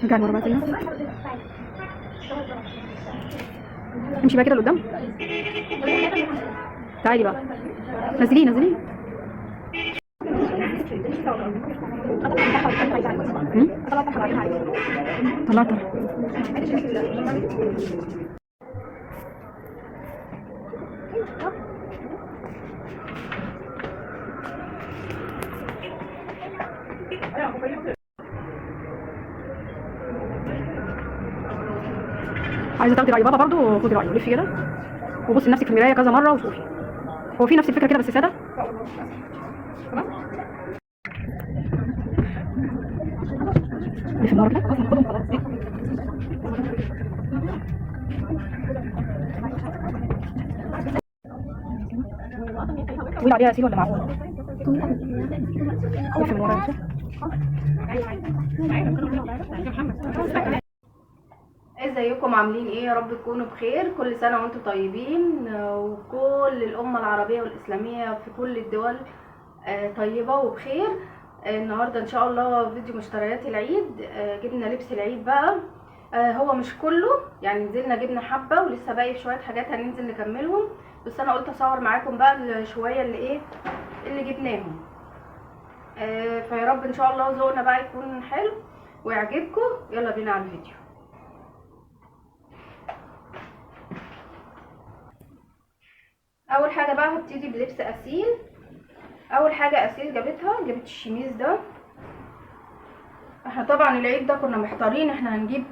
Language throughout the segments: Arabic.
رجع لورا بقى كده، امشي بقى كده لقدام. تعالي بقى، نزليه نزليه. طلعت. عايزه تاخدي راي بابا برضو، خدي رايه ولفي كده وبصي لنفسك في المرايه كذا مره وشوفي. هو في نفس الفكره كده بس ساده. لفي مره كده. طويل عليها ياسين ولا معقول؟ لفي من ورا. ازيكم عاملين ايه؟ يا رب تكونوا بخير. كل سنة وانتم طيبين، وكل الأمة العربية والإسلامية في كل الدول طيبة وبخير. النهاردة ان شاء الله فيديو مشتريات العيد. جبنا لبس العيد بقى. هو مش كله يعني، نزلنا جبنا حبة ولسه باقي شوية حاجات هننزل نكملهم، بس انا قلت اصور معاكم بقى شوية اللي جبناهم. فيا رب ان شاء الله ذوقنا بقى يكون حلو ويعجبكم. يلا بينا على الفيديو. اول حاجه بقى هبتدي بلبس اسيل. اول حاجه اسيل جابت الشميز ده. احنا طبعا العيد ده كنا محتارين احنا هنجيب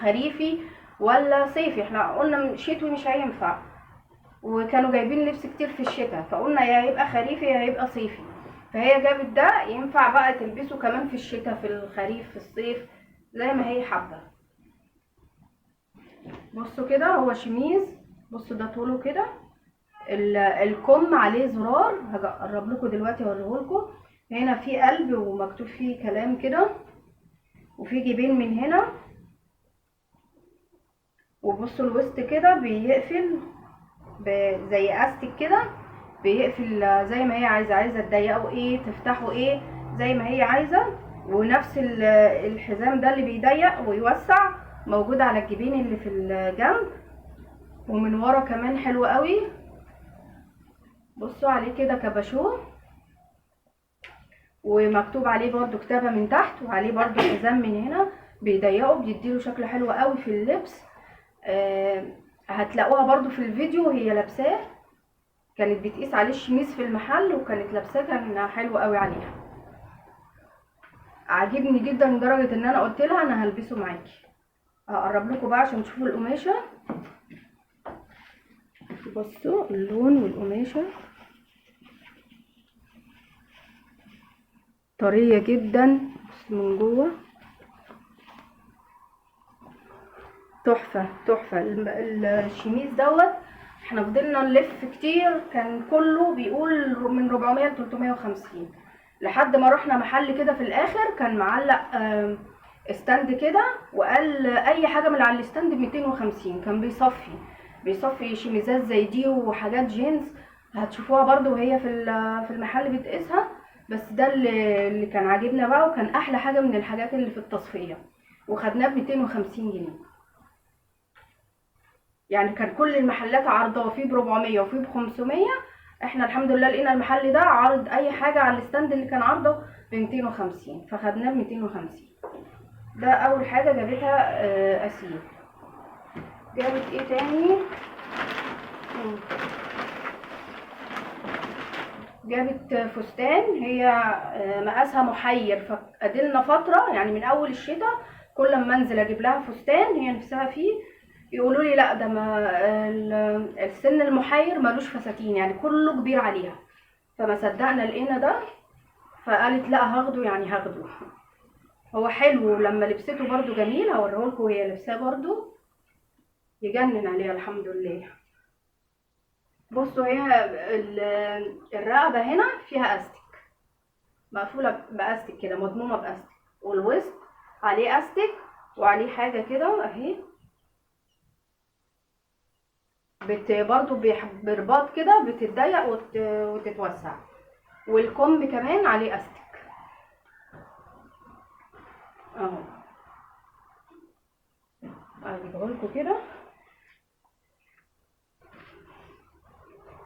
خريفي ولا صيفي. احنا قلنا شتوي مش هينفع، وكانوا جايبين لبس كتير في الشتاء، فقلنا يا هيبقى خريفي يا هيبقى صيفي. فهي جابت ده ينفع بقى تلبسه كمان في الشتاء، في الخريف، في الصيف، زي ما هي حابه. بصوا كده، هو شميز. بصوا ده طوله كده، الكم عليه زرار، هقرب لكم دلوقتي اوريهولكم. هنا في قلب ومكتوب فيه كلام كده، وفي جيبين من هنا. وبصوا الوسط كده بيقفل زي استك كده، بيقفل زي ما هي عايزه تضيقه ايه تفتحه ايه زي ما هي عايزه. ونفس الحزام ده اللي بيضيق ويوسع موجود على الجيبين اللي في الجنب، ومن ورا كمان حلو قوي. بصوا عليه كده كباشوه، ومكتوب عليه برضو كتابة من تحت، وعليه برضو حزام من هنا بيضيقه، بيديله شكل حلو قوي في اللبس. هتلاقوها برضو في الفيديو هي لابساه، كانت بتقيس عليه الشميز في المحل وكانت لابساه، كان حلو قوي عليها، عاجبني جدا لدرجة ان انا قلت لها انا هلبسه معاكي. هقرب لكم بقى عشان تشوفوا القماشة. بصوا اللون والقماشة طرية جدا من جوه، تحفة تحفة. الشميز دوت احنا فضلنا نلف كتير، كان كله بيقول من 400 ل 350، لحد ما رحنا محل كده في الاخر كان معلق استند كده، وقال اي حاجة من على الاستند ب 250. كان بيصفي شميزات زي دي وحاجات جينز، هتشوفوها برضو وهي في المحل بتقيسها. بس ده اللي كان عاجبنا بقى، وكان احلى حاجة من الحاجات اللي في التصفية، وخدناه ب 250 جنيه. يعني كان كل المحلات عارضه، وفي ب 400 وفي ب 500. احنا الحمد لله لقينا المحل ده عارض اي حاجه على الستاند اللي كان عارضه ب 250، فخدناه ب 250. ده اول حاجه جابتها اسيل. جابت ايه تاني؟ جابت فستان. هي مقاسها محير، فقدلنا فتره يعني من اول الشتاء كل ما انزل اجيب لها فستان هي نفسها فيه، يقولوا لي لا ده ما السن المحير ملوش فساتين، يعني كله كبير عليها. فما صدقنا لقينا ده، فقالت لا هاخده، يعني هاخده. هو حلو، لما لبسته برضو جميل، هوريهولكم وهي لابساه برضو يجنن عليها الحمد لله. بصوا هي الرقبه هنا فيها استك، مقفوله باستك كده، مضمومه باستك، والوسط عليه استك وعليه حاجه كده اهي برضو برباط كده بتتضيق وتتوسع، والكم كمان عليه استك. اهو اجيبه لكم كده.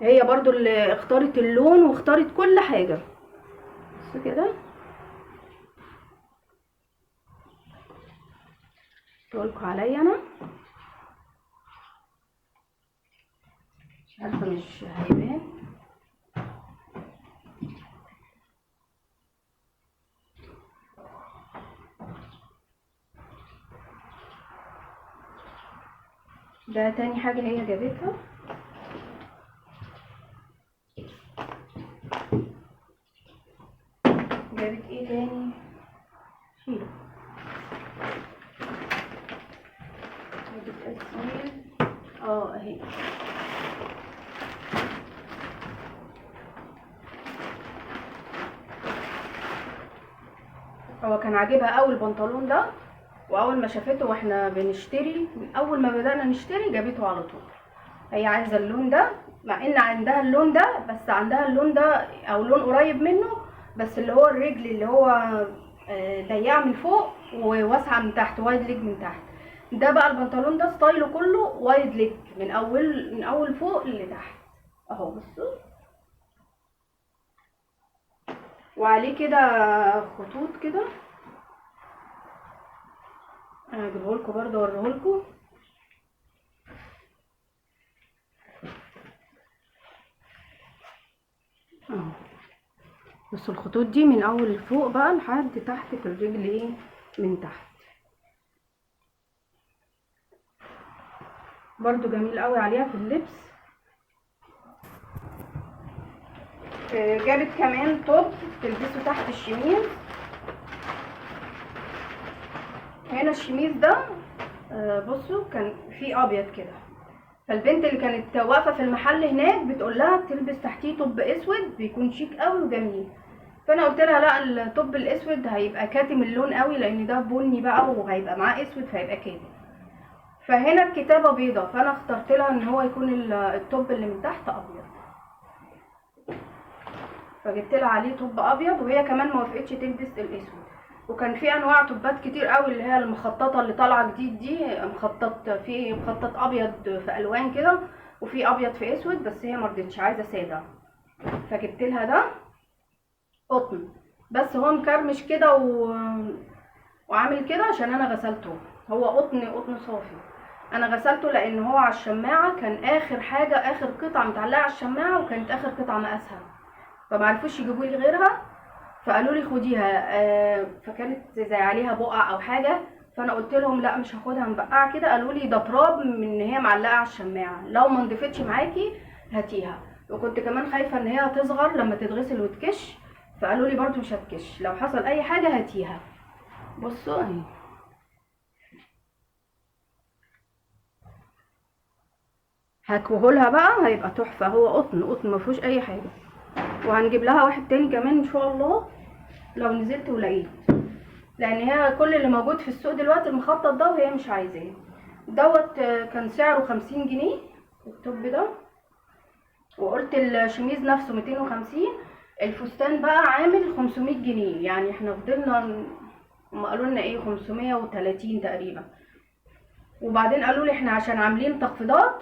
هي برضو اللي اختارت اللون واختارت كل حاجه. بس كده قلتلكوا عليا انا مش عارفه مش هيبان. ده تاني حاجه هي جابتها. جابت ايه تاني؟ شيله. جابت غسيل اهي. هو كان عاجبها قوي البنطلون ده، واول ما شافته واحنا بنشتري، من اول ما بدأنا نشتري جابته على طول. هي عايزه اللون ده، مع ان عندها اللون ده، بس عندها اللون ده او لون قريب منه، بس اللي هو الرجل اللي هو ضيقه من فوق وواسعه من تحت، وايد ليج من تحت. ده بقى البنطلون ده ستايله كله وايد ليج من اول فوق لتحت اهو. بصوا وعليه كده خطوط كده. هجيبهولكوا برضه اوريهولكوا. اهو بس الخطوط دي من اول فوق بقى لحد تحت في الرجل ايه من تحت. برضو جميل قوي عليها في اللبس. جابت كمان توب تلبسه تحت الشميز. هنا الشميز ده بصوا كان فيه ابيض كده، فالبنت اللي كانت واقفه في المحل هناك بتقول لها تلبس تحتيه توب اسود بيكون شيك قوي وجميل. فانا قلت لها لا، التوب الاسود هيبقى كاتم اللون قوي، لان ده بني بقى وهيبقى معاه اسود فهيبقى كاتم. فهنا الكتابه بيضه، فانا اخترت لها ان هو يكون التوب اللي من تحت ابيض، فجبت لها عليه توب ابيض. وهي كمان ما وافقتش تلبس الاسود. وكان في انواع توبات كتير قوي اللي هي المخططه اللي طالعه جديد دي، في مخطط ابيض في الوان كده، وفي ابيض في اسود، بس هي ما رضتش عايزه ساده، فجبت لها ده قطن. بس هو مكرمش كده وعامل كده عشان انا غسلته. هو قطن صافي. انا غسلته لان هو على الشماعه كان اخر قطعه متعلقه على الشماعه، وكانت اخر قطعه مقاسها، فمعرفوش يجيبوا لي غيرها، فقالوا لي خديها. فكانت زي عليها بقع او حاجه، فانا قلت لهم لا مش هاخدها مبقعه كده. قالوا لي ده تراب من ان هي معلقه على الشماعه، لو ما نضفتش معاكي هاتيها. وكنت كمان خايفه ان هي تصغر لما تتغسل وتكش، فقالوا لي برضو مش هتكش، لو حصل اي حاجه هاتيها. بصوا اهي هكوهولها بقى، هيبقى تحفه. هو قطن ما فيهوش اي حاجه. وهنجيب لها واحد تاني كمان ان شاء الله لو نزلت ولقيت، لان هي كل اللي موجود في السوق دلوقتي المخطط ده وهي مش عايزاه. دوت كان سعره 50 جنيه التوب ده، وقلت الشميز نفسه 250. الفستان بقى عامل 500 جنيه، يعني احنا فضلنا هم قالوا لنا ايه 530 تقريبا. وبعدين قالوا لي احنا عشان عاملين تخفيضات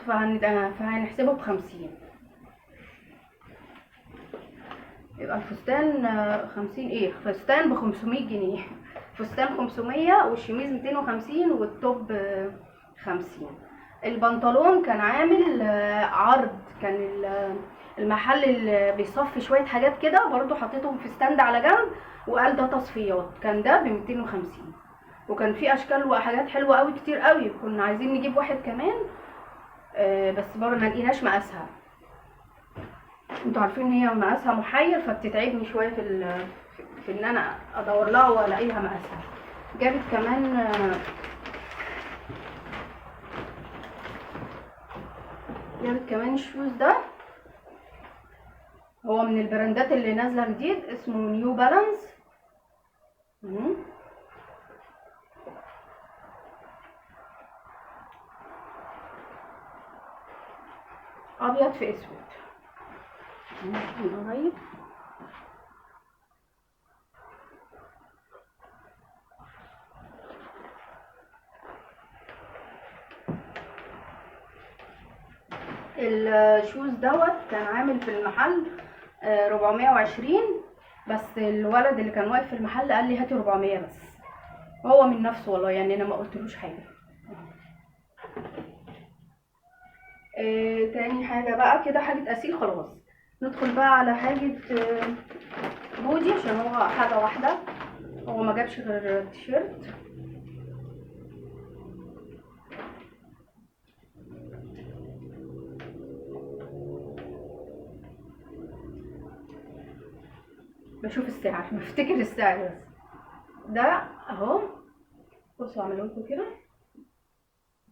فهنحسبه ب50. يبقى الفستان 50 ايه، فستان ب500 جنيه. فستان 500 والشميز 250 والتوب 50. البنطلون كان عامل عرض، كان المحل اللي بيصفي شويه حاجات كده برضو حطيتهم في ستاند على جنب، وقال ده تصفيات، كان ده ب250. وكان في اشكال وحاجات حلوه قوي كتير قوي، كنا عايزين نجيب واحد كمان بس برضه ما لقيناش مقاسها. انتوا عارفين ان هي مقاسها محير، فبتتعبني شويه في ان انا ادور لها والاقيها مقاسها. جابت كمان الشوز ده، هو من البراندات اللي نازله جديد، اسمه نيو بالانس. ابيض في اسود من قريب. الشوز دوت كان عامل في المحل 420، بس الولد اللي كان واقف في المحل قال لي هاتي 400 بس، هو من نفسه والله، يعني انا ما قلتلوش حاجه. تاني حاجه بقى كده حاجه اسيل خلاص، ندخل بقى على حاجه بودي، عشان هو حاجه واحده، هو ما جابش غير التيشيرت. بشوف السعر بفتكر السعر بس. ده اهو، بصوا اعمله لكم كده،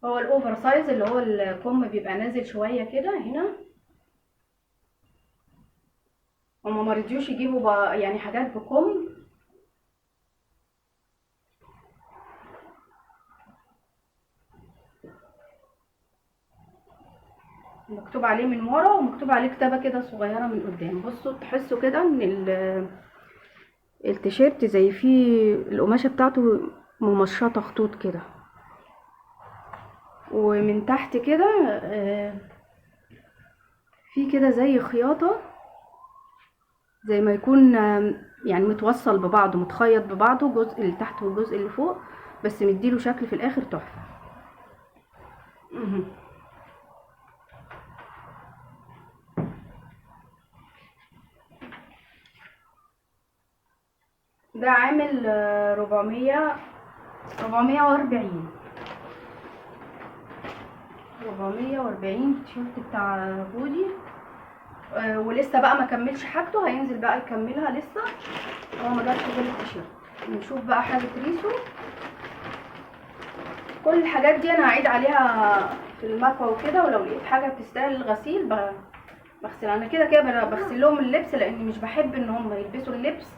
هو الاوفر سايز اللي هو الكم بيبقى نازل شويه كده هنا. هما ما رضيوش يجيبوا يعني حاجات بكم، مكتوب عليه من ورا ومكتوب عليه كتابه كده صغيره من قدام. بصوا تحسوا كده ان التيشيرت زي فيه القماشه بتاعته ممشطه خطوط كده، ومن تحت كده في كده زي خياطه، زي ما يكون يعني متوصل ببعضه، متخيط ببعضه، الجزء اللي تحت والجزء اللي فوق، بس مديله شكل في الاخر تحفه. ده عامل 440 تيشيرت بتاع بودي. ولسه بقى ما كملش حاجته، هينزل بقى يكملها لسه، هو ما جابش غير التيشيرت. نشوف بقى حاجه ريسو. كل الحاجات دي انا هعيد عليها في المكوى وكده، ولو لقيت حاجه بتستاهل الغسيل بغسل. انا كده كده بغسل لهم اللبس، لاني مش بحب ان هم يلبسوا اللبس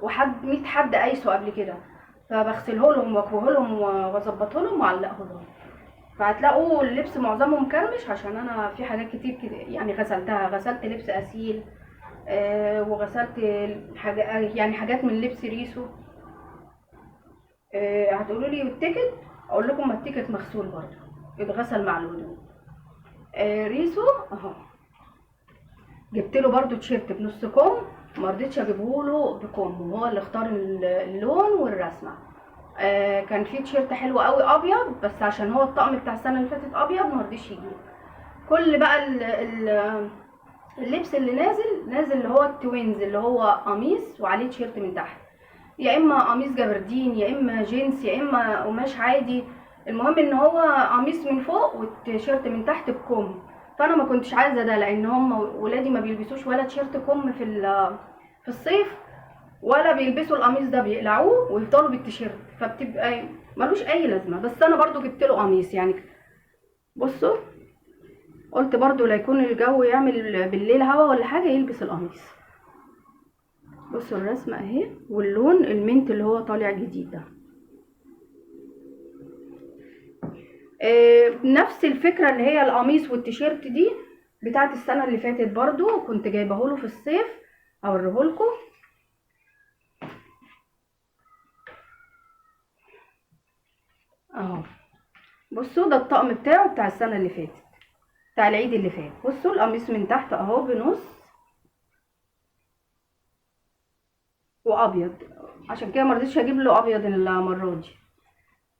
وحد 100 حد قايسه قبل كده، فبغسله لهم واكويه لهم واظبطه لهم واعلقه لهم. فهتلاقوا اللبس معظمه مكرمش، عشان انا في حاجات كتير كده يعني غسلتها. غسلت لبس اسيل وغسلت يعني حاجات من لبس ريسو. هتقولوا لي والتيكت، اقول لكم ما التيكت مغسول برضه، اتغسل مع الهدوم. ريسو اهو، جبت له برضه تيشيرت بنص كم، ما رضيتش اجيبه له بكم، وهو اللي اختار اللون والرسمه. كان في تيشيرت حلو قوي ابيض، بس عشان هو الطقم بتاع السنه اللي فاتت ابيض ما رضيش يجيب. كل بقى اللبس اللي نازل اللي هو التوينز، اللي هو قميص وعليه تيشيرت من تحت، يا اما قميص جبردين يا اما جينز يا اما قماش عادي. المهم ان هو قميص من فوق والتيشيرت من تحت بكم. فانا ما كنتش عايزه ده، لان هم ولادي ما بيلبسوش ولا تيشيرت كم في الصيف، ولا بيلبسوا القميص ده، بيقلعوه ويفضلوا بالتيشيرت، فبتبقى ملوش اي لازمه. بس انا برضو جبت له قميص يعني. بصوا، قلت برضو لا يكون الجو يعمل بالليل هوا ولا حاجه يلبس القميص. بصوا الرسمه اهي، واللون المنت اللي هو طالع جديد ده. نفس الفكره اللي هي القميص والتيشيرت دي بتاعت السنه اللي فاتت، برضو كنت جايبه له في الصيف، اوريهولكم اهو. بصوا ده الطقم بتاعه بتاع السنه اللي فاتت، بتاع العيد اللي فات. بصوا القميص من تحت اهو بنص وابيض، عشان كده مرضيتش اجيب له ابيض المره دي.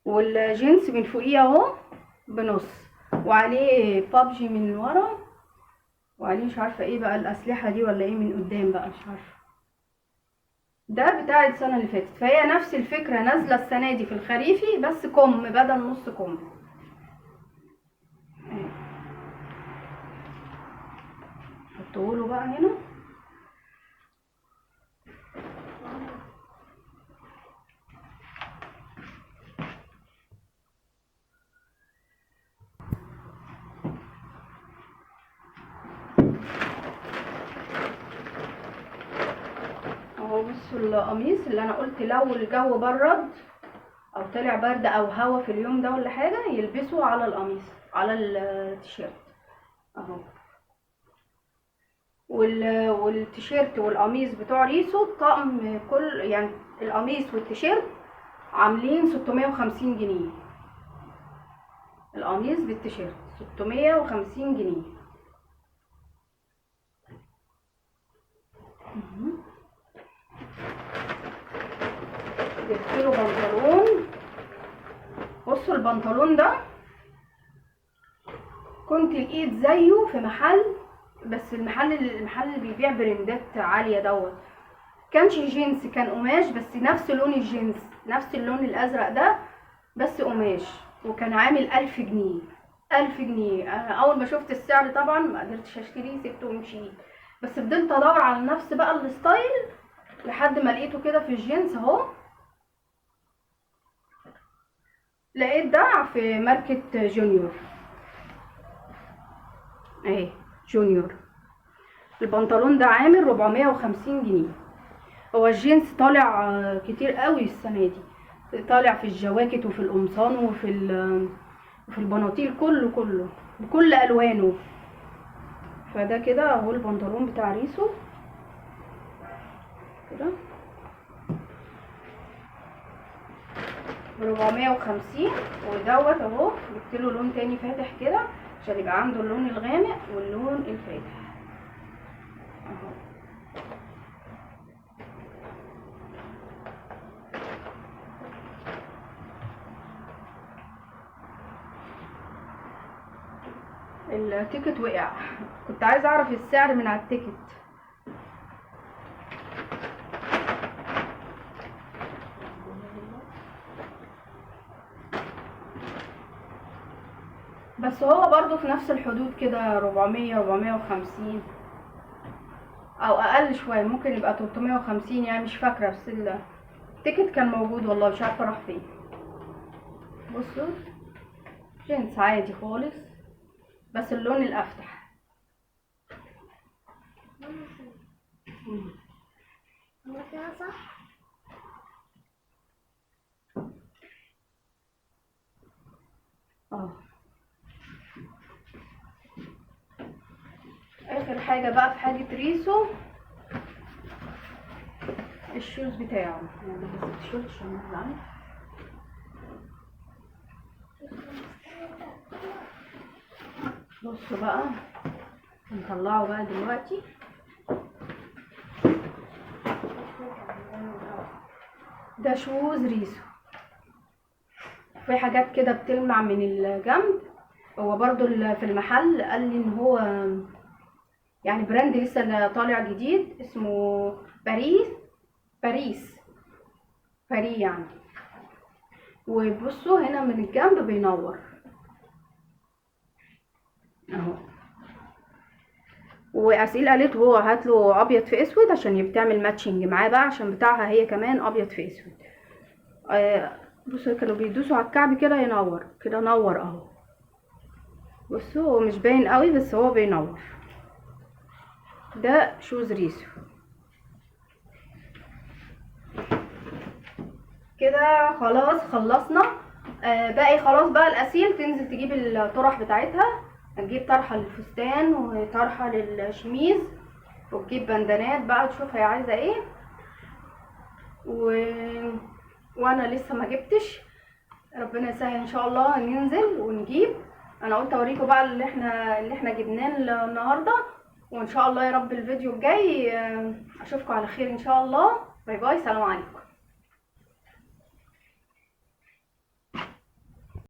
والجينز من فوقيه اهو بنص، وعليه بابجي من ورا، وعليه مش عارفه ايه بقى الاسلحه دي ولا ايه من قدام بقى، مش عارفه. ده بتاع السنه اللي فاتت، فهي نفس الفكره نازله السنه دي في الخريفي، بس كم بدل نص كم. حطوله بقى هنا. اهو بصوا القميص اللي انا قلت لو الجو برد او طلع برد او هوا في اليوم ده ولا حاجه يلبسوا على القميص على التيشيرت اهو. والتيشيرت والقميص بتوع ريسو الطقم كل يعني القميص والتيشيرت عاملين 650 جنيه. القميص بالتيشيرت 650 جنيه. جبت له بنطلون. بصوا البنطلون ده كنت لقيت زيه في محل، بس المحل اللي بيبيع براندات عاليه دوت، كانش جينز، كان قماش بس نفس لون الجينز، نفس اللون الازرق ده بس قماش، وكان عامل 1000 جنيه. 1000 جنيه. انا اول ما شفت السعر طبعا ما قدرتش اشتريه، سبته ومشيت. بس فضلت ادور على نفس بقى الستايل لحد ما لقيته كده في الجينز اهو. لقيت ده في ماركة جونيور اهي، جونيور. البنطلون ده عامل 450 جنيه. هو الجينز طالع كتير قوي السنة دي، طالع في الجواكت وفي القمصان وفي البناطيل، كله بكل الوانه. فده كده اهو البنطلون بتاع ريسو كده ب450. ودوت اهو جبت له لون تاني فاتح كده عشان يبقى عنده اللون الغامق واللون الفاتح اهو. التيكت وقع، كنت عايزه اعرف السعر من على التيكت. بس هو برضو في نفس الحدود كده، 400 450 او اقل شويه، ممكن يبقى 350 يعني، مش فاكره. بس التيكت كان موجود والله، مش عارفه راح فين. بصوا جينز عادي خالص بس اللون الافتح. صح. اخر حاجه بقى في حاجه ريسو الشوز بتاعه. يعني بس التيشيرت عشان نزعل. بصوا بقى هنطلعه بقى دلوقتي. ده شوز ريسو، في حاجات كده بتلمع من الجنب. هو برضو في المحل قال لي ان هو يعني براند لسه طالع جديد اسمه باريس يعني. وبصوا هنا من الجنب بينور اهو. واسيل قالت هو هات له ابيض في اسود عشان بتعمل ماتشنج معاه بقى، عشان بتاعها هي كمان ابيض في اسود. بصوا كانوا بيدوسوا على الكعب كده ينور كده، نور اهو. بصوا هو مش باين قوي بس هو بينور. ده شوز ريسو كده. خلاص خلصنا. باقي خلاص بقى الاسيل تنزل تجيب الطرح بتاعتها، هتجيب طرحه للفستان وطرحه للشميز، وتجيب بندانات بقى تشوف هي عايزه ايه. وانا لسه ما جبتش، ربنا يسهل ان شاء الله ننزل ونجيب. انا قلت اوريكم بقى اللي احنا جبناه النهارده، وان شاء الله يا رب الفيديو الجاي اشوفكم على خير ان شاء الله. باي باي، سلام عليكم.